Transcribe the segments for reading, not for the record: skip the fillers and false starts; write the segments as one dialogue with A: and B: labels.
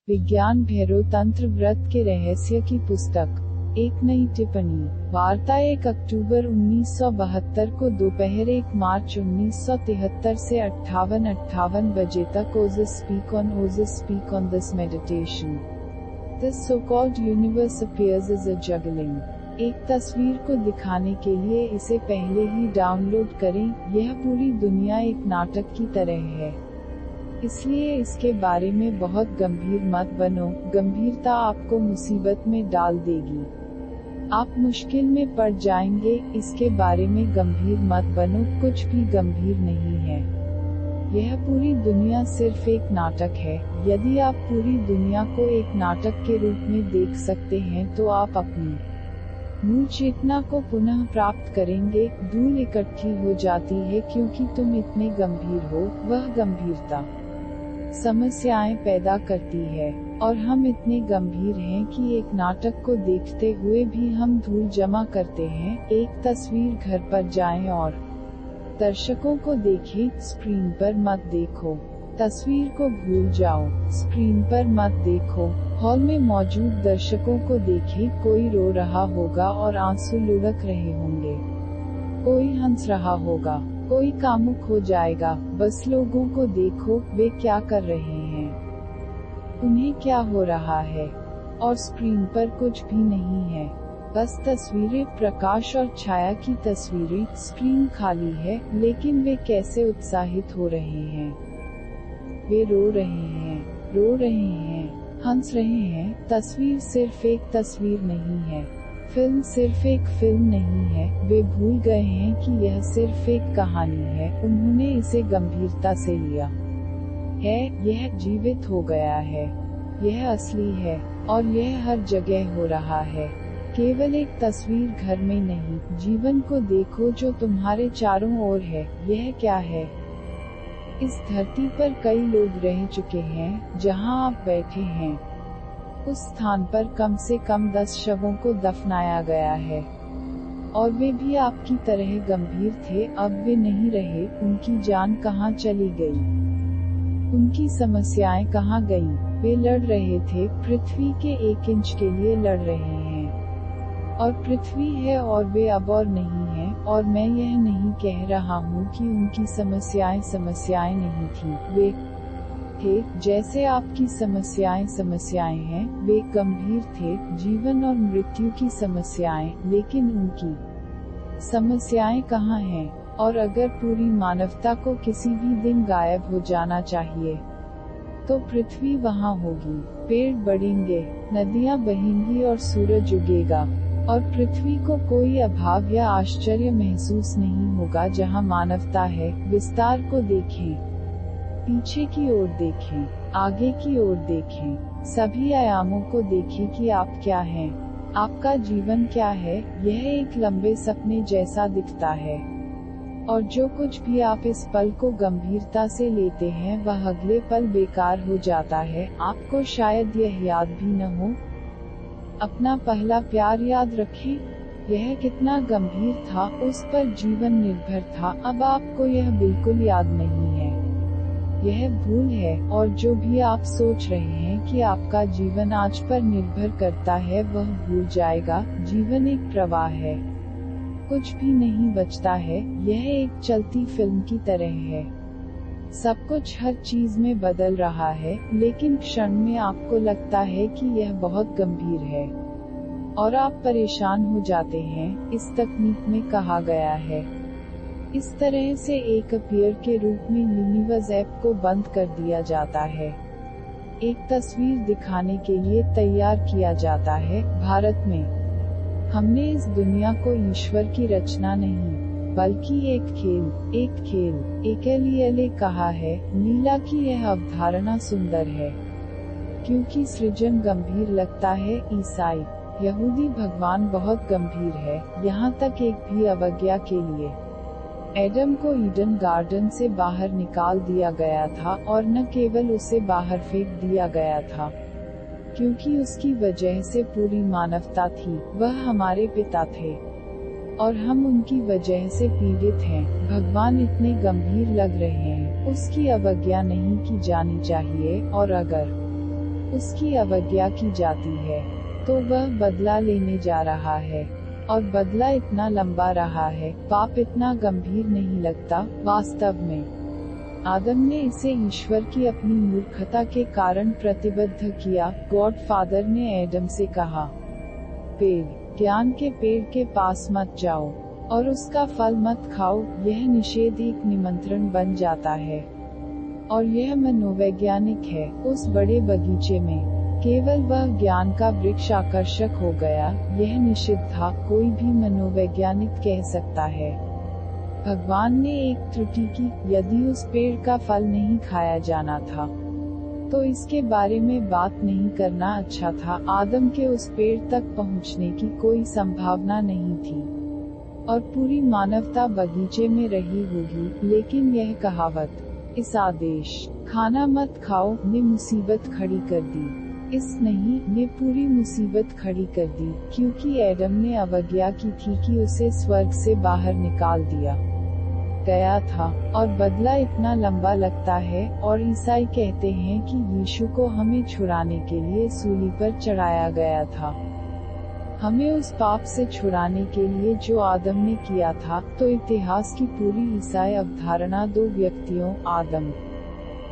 A: विज्ञान भैरव तंत्र व्रत के रहस्य की पुस्तक। एक नई टिप्पणी। वार्ता 1 अक्टूबर 1972 को दोपहर 1 मार्च 1973 से 58 बजे तक ओजस speak on this meditation. This so-called universe appears as a juggling. एक तस्वीर को दिखाने के लिए इसे पहले ही डाउनलोड करें। यह पूरी दुनिया एक नाटक की तरह है, इसलिए इसके बारे में बहुत गंभीर मत बनो। गंभीरता आपको मुसीबत में डाल देगी, आप मुश्किल में पड़ जाएंगे। इसके बारे में गंभीर मत बनो, कुछ भी गंभीर नहीं है। यह पूरी दुनिया सिर्फ एक नाटक है। यदि आप पूरी दुनिया को एक नाटक के रूप में देख सकते हैं तो आप अपनी मूल चेतना को पुनः प्राप्त करेंगे। धूल इकट्ठी हो जाती है क्योंकि तुम इतने गंभीर हो। वह गंभीरता समस्याएं पैदा करती है, और हम इतने गंभीर हैं कि एक नाटक को देखते हुए भी हम धूल जमा करते हैं। एक तस्वीर घर पर जाएं और दर्शकों को देखें, स्क्रीन पर मत देखो। तस्वीर को भूल जाओ, स्क्रीन पर मत देखो। हॉल में मौजूद दर्शकों को देखें, कोई रो रहा होगा और आंसू लुढ़क रहे होंगे, कोई हंस रहा होगा, कोई कामुक हो जाएगा। बस लोगों को देखो, वे क्या कर रहे हैं, उन्हें क्या हो रहा है, और स्क्रीन पर कुछ भी नहीं है। बस तस्वीरें, प्रकाश और छाया की तस्वीरें। स्क्रीन खाली है, लेकिन वे कैसे उत्साहित हो रहे हैं। वे रो रहे हैं, हंस रहे हैं। तस्वीर सिर्फ एक तस्वीर नहीं है, फिल्म सिर्फ एक फिल्म नहीं है। वे भूल गए हैं कि यह सिर्फ एक कहानी है। उन्होंने इसे गंभीरता से लिया है। यह जीवित हो गया है, यह असली है, और यह हर जगह हो रहा है। केवल एक तस्वीर घर में नहीं, जीवन को देखो जो तुम्हारे चारों ओर है। यह क्या है? इस धरती पर कई लोग रह चुके हैं जहां आप बैठे हैं। उस स्थान पर कम से कम 10 शवों को दफनाया गया है, और वे भी आपकी तरह गंभीर थे। अब वे नहीं रहे। उनकी जान कहां चली गई? उनकी समस्याएं कहां गईं? वे लड़ रहे थे, पृथ्वी के 1 इंच के लिए लड़ रहे हैं, और पृथ्वी है और वे अब और नहीं हैं। और मैं यह नहीं कह रहा हूँ कि उनकी समस्याएं नहीं थी। वे थे जैसे आपकी समस्याएं हैं। वे गंभीर थे, जीवन और मृत्यु की समस्याएं। लेकिन उनकी समस्याएं कहाँ हैं? और अगर पूरी मानवता को किसी भी दिन गायब हो जाना चाहिए, तो पृथ्वी वहाँ होगी। पेड़ बढ़ेंगे, नदियाँ बहेंगी और सूरज उगेगा, और पृथ्वी को कोई अभाव या आश्चर्य महसूस नहीं होगा। जहाँ मानवता है, विस्तार को देखें, पीछे की ओर देखें, आगे की ओर देखें, सभी आयामों को देखें कि आप क्या हैं, आपका जीवन क्या है। यह एक लंबे सपने जैसा दिखता है, और जो कुछ भी आप इस पल को गंभीरता से लेते हैं वह अगले पल बेकार हो जाता है। आपको शायद यह याद भी न हो। अपना पहला प्यार याद रखें। यह कितना गंभीर था, उस पर जीवन निर्भर था। अब आपको यह बिल्कुल याद नहीं है। यह भूल है, और जो भी आप सोच रहे हैं कि आपका जीवन आज पर निर्भर करता है, वह भूल जाएगा। जीवन एक प्रवाह है, कुछ भी नहीं बचता है। यह एक चलती फिल्म की तरह है। सब कुछ हर चीज में बदल रहा है, लेकिन क्षण में आपको लगता है कि यह बहुत गंभीर है, और आप परेशान हो जाते हैं। इस तकनीक में कहा गया है, इस तरह से एक अपीयर के रूप में यूनिवर्स ऐप को बंद कर दिया जाता है। एक तस्वीर दिखाने के लिए तैयार किया जाता है। भारत में हमने इस दुनिया को ईश्वर की रचना नहीं, बल्कि एक खेल एकेलियले कहा है। नीला की यह अवधारणा सुंदर है, क्योंकि सृजन गंभीर लगता है। ईसाई यहूदी भगवान बहुत गंभीर है, यहाँ तक एक भी अवज्ञा के लिए। एडम को ईडन गार्डन से बाहर निकाल दिया गया था, और न केवल उसे बाहर फेंक दिया गया था, क्योंकि उसकी वजह से पूरी मानवता थी। वह हमारे पिता थे, और हम उनकी वजह से पीड़ित हैं। भगवान इतने गंभीर लग रहे हैं, उसकी अवज्ञा नहीं की जानी चाहिए। और अगर उसकी अवज्ञा की जाती है, तो वह बदला लेने जा रहा है। और बदला इतना लंबा रहा है, पाप इतना गंभीर नहीं लगता। वास्तव में आदम ने इसे ईश्वर की अपनी मूर्खता के कारण प्रतिबद्ध किया। गॉड फादर ने एडम से कहा, पेड़ ज्ञान के पेड़ के पास मत जाओ और उसका फल मत खाओ। यह निषेध एक निमंत्रण बन जाता है, और यह मनोवैज्ञानिक है। उस बड़े बगीचे में केवल वह ज्ञान का वृक्ष आकर्षक हो गया। यह निषिद्ध था, कोई भी मनोवैज्ञानिक कह सकता है। भगवान ने एक त्रुटि की, यदि उस पेड़ का फल नहीं खाया जाना था तो इसके बारे में बात नहीं करना अच्छा था। आदम के उस पेड़ तक पहुंचने की कोई संभावना नहीं थी, और पूरी मानवता बगीचे में रही होगी। लेकिन यह कहावत, इस आदेश खाना मत खाओ, ने मुसीबत खड़ी कर दी। इस नहीं ने पूरी मुसीबत खड़ी कर दी, क्योंकि एडम ने अवज्ञा की थी कि उसे स्वर्ग से बाहर निकाल दिया गया था। और बदला इतना लंबा लगता है, और ईसाई कहते हैं कि यीशु को हमें छुड़ाने के लिए सूली पर चढ़ाया गया था, हमें उस पाप से छुड़ाने के लिए जो आदम ने किया था। तो इतिहास की पूरी ईसाई अवधारणा दो व्यक्तियों, आदम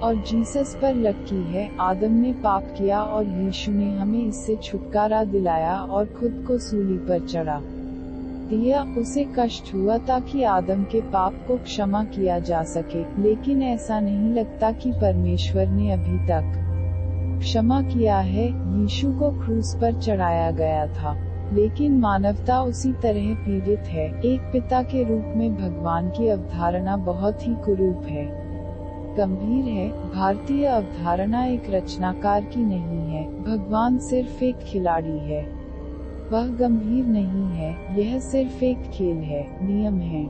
A: और जीसस पर लटकी है। आदम ने पाप किया और यीशु ने हमें इससे छुटकारा दिलाया और खुद को सूली पर चढ़ा दिया। उसे कष्ट हुआ ताकि आदम के पाप को क्षमा किया जा सके, लेकिन ऐसा नहीं लगता कि परमेश्वर ने अभी तक क्षमा किया है। यीशु को क्रूस पर चढ़ाया गया था, लेकिन मानवता उसी तरह पीड़ित है। एक पिता के रूप में भगवान की अवधारणा बहुत ही कुरूप है, गंभीर है। भारतीय अवधारणा एक रचनाकार की नहीं है, भगवान सिर्फ एक खिलाड़ी है। वह गंभीर नहीं है, यह सिर्फ एक खेल है, नियम है।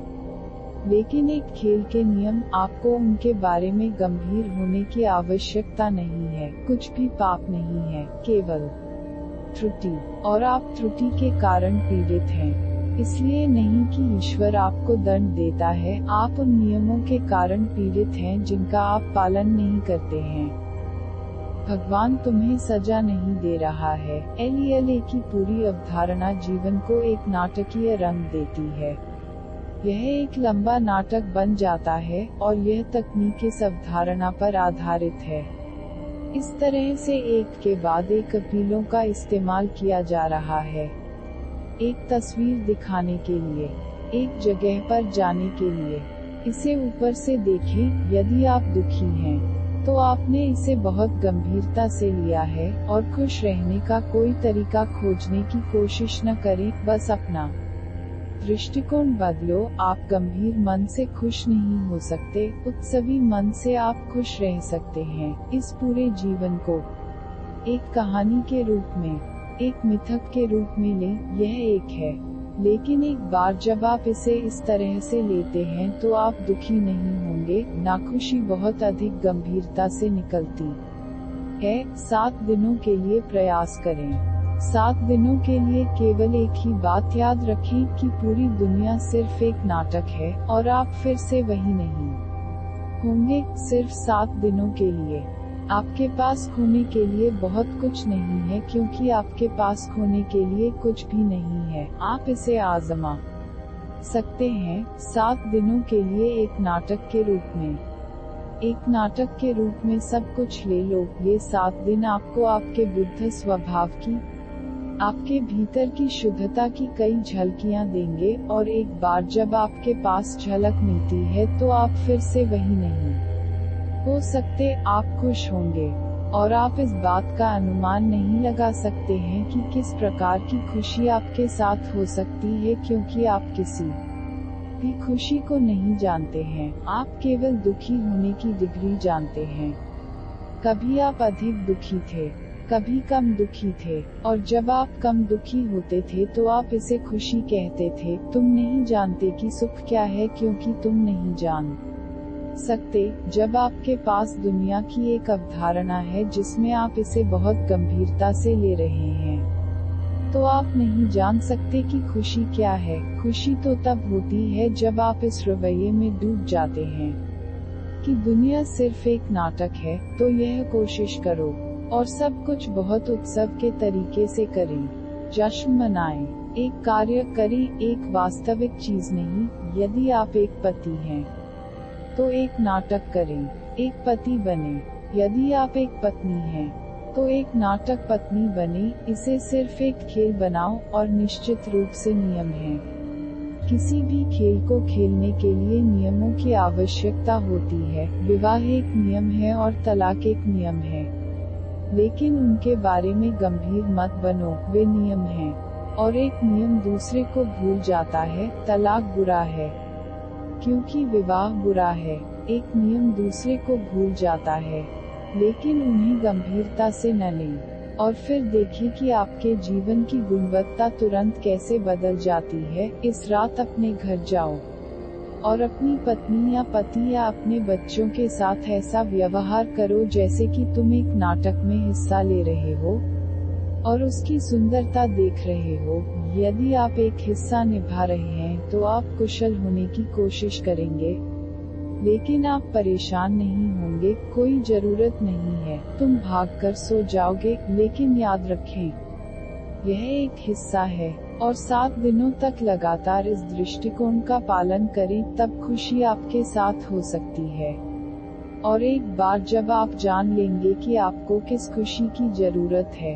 A: लेकिन एक खेल के नियम, आपको उनके बारे में गंभीर होने की आवश्यकता नहीं है। कुछ भी पाप नहीं है, केवल त्रुटि, और आप त्रुटि के कारण पीड़ित हैं। इसलिए नहीं कि ईश्वर आपको दंड देता है, आप उन नियमों के कारण पीड़ित हैं जिनका आप पालन नहीं करते हैं। भगवान तुम्हें सजा नहीं दे रहा है। एलईएलए की पूरी अवधारणा जीवन को एक नाटकीय रंग देती है। यह एक लंबा नाटक बन जाता है, और यह तकनीक इस अवधारणा पर आधारित है। इस तरह से एक के बाद एक अपीलों का इस्तेमाल किया जा रहा है, एक तस्वीर दिखाने के लिए, एक जगह पर जाने के लिए। इसे ऊपर से देखें, यदि आप दुखी हैं, तो आपने इसे बहुत गंभीरता से लिया है, और खुश रहने का कोई तरीका खोजने की कोशिश न करें, बस अपना दृष्टिकोण बदलो। आप गंभीर मन से खुश नहीं हो सकते, उत्सवी मन से आप खुश रह सकते हैं। इस पूरे जीवन को एक कहानी के रूप में, एक मिथक के रूप में लें, यह एक है। लेकिन एक बार जब आप इसे इस तरह से लेते हैं तो आप दुखी नहीं होंगे, नाखुशी बहुत अधिक गंभीरता से निकलती है। 7 दिनों के लिए प्रयास करें। 7 दिनों के लिए केवल एक ही बात याद रखें कि पूरी दुनिया सिर्फ एक नाटक है, और आप फिर से वही नहीं होंगे। सिर्फ 7 दिनों के लिए। आपके पास खोने के लिए बहुत कुछ नहीं है, क्योंकि आपके पास खोने के लिए कुछ भी नहीं है। आप इसे आजमा सकते हैं 7 दिनों के लिए एक नाटक के रूप में। एक नाटक के रूप में सब कुछ ले लो। ये 7 दिन आपको आपके बुद्ध स्वभाव की, आपके भीतर की शुद्धता की कई झलकियां देंगे, और एक बार जब आपके पास झलक मिलती है तो आप फिर से वही नहीं हो सकते। आप खुश होंगे, और आप इस बात का अनुमान नहीं लगा सकते हैं कि किस प्रकार की खुशी आपके साथ हो सकती है, क्योंकि आप किसी भी खुशी को नहीं जानते हैं। आप केवल दुखी होने की डिग्री जानते हैं। कभी आप अधिक दुखी थे, कभी कम दुखी थे, और जब आप कम दुखी होते थे तो आप इसे खुशी कहते थे। तुम नहीं जानते कि सुख क्या है, क्योंकि तुम नहीं जान सकते। जब आपके पास दुनिया की एक अवधारणा है जिसमें आप इसे बहुत गंभीरता से ले रहे हैं, तो आप नहीं जान सकते कि खुशी क्या है। खुशी तो तब होती है जब आप इस रवैये में डूब जाते हैं कि दुनिया सिर्फ एक नाटक है। तो यह कोशिश करो और सब कुछ बहुत उत्सव के तरीके से करें। जश्न मनाएं। एक कार्य करें, एक वास्तविक चीज नहीं। यदि आप एक पति हैं तो एक नाटक करें, एक पति बने। यदि आप एक पत्नी हैं तो एक नाटक पत्नी बने। इसे सिर्फ एक खेल बनाओ और निश्चित रूप से नियम है। किसी भी खेल को खेलने के लिए नियमों की आवश्यकता होती है। विवाह एक नियम है और तलाक एक नियम है, लेकिन उनके बारे में गंभीर मत बनो, वे नियम हैं। और एक नियम दूसरे को भूल जाता है। तलाक बुरा है क्योंकि विवाह बुरा है। एक नियम दूसरे को भूल जाता है, लेकिन उन्हें गंभीरता से न लें। और फिर देखिए कि आपके जीवन की गुणवत्ता तुरंत कैसे बदल जाती है। इस रात अपने घर जाओ और अपनी पत्नी या पति या अपने बच्चों के साथ ऐसा व्यवहार करो जैसे कि तुम एक नाटक में हिस्सा ले रहे हो और उसकी सुंदरता देख रहे हो। यदि आप एक हिस्सा निभा रहे हैं तो आप कुशल होने की कोशिश करेंगे, लेकिन आप परेशान नहीं होंगे। कोई जरूरत नहीं है, तुम भागकर सो जाओगे, लेकिन याद रखें यह एक हिस्सा है। और 7 दिनों तक लगातार इस दृष्टिकोण का पालन करें, तब खुशी आपके साथ हो सकती है। और एक बार जब आप जान लेंगे कि आपको किस खुशी की जरूरत है,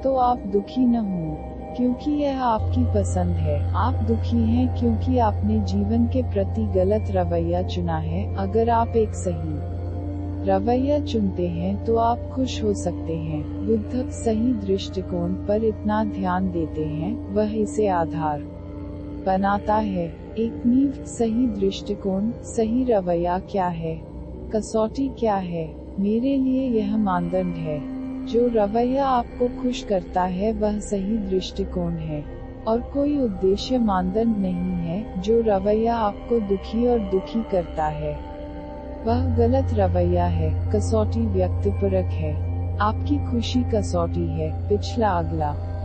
A: तो आप दुखी न हों, क्योंकि यह आपकी पसंद है। आप दुखी हैं क्योंकि आपने जीवन के प्रति गलत रवैया चुना है। अगर आप एक सही रवैया चुनते हैं तो आप खुश हो सकते हैं। बुद्ध सही दृष्टिकोण पर इतना ध्यान देते हैं, वह इसे आधार बनाता है। एक नींव सही दृष्टिकोण, सही रवैया क्या है, कसौटी क्या है। मेरे लिए यह मानदंड है। जो रवैया आपको खुश करता है वह सही दृष्टिकोण है, और कोई उद्देश्य मानदंड नहीं है। जो रवैया आपको दुखी और दुखी करता है वह गलत रवैया है। कसौटी व्यक्तिपरक है। आपकी खुशी कसौटी है। पिछला अगला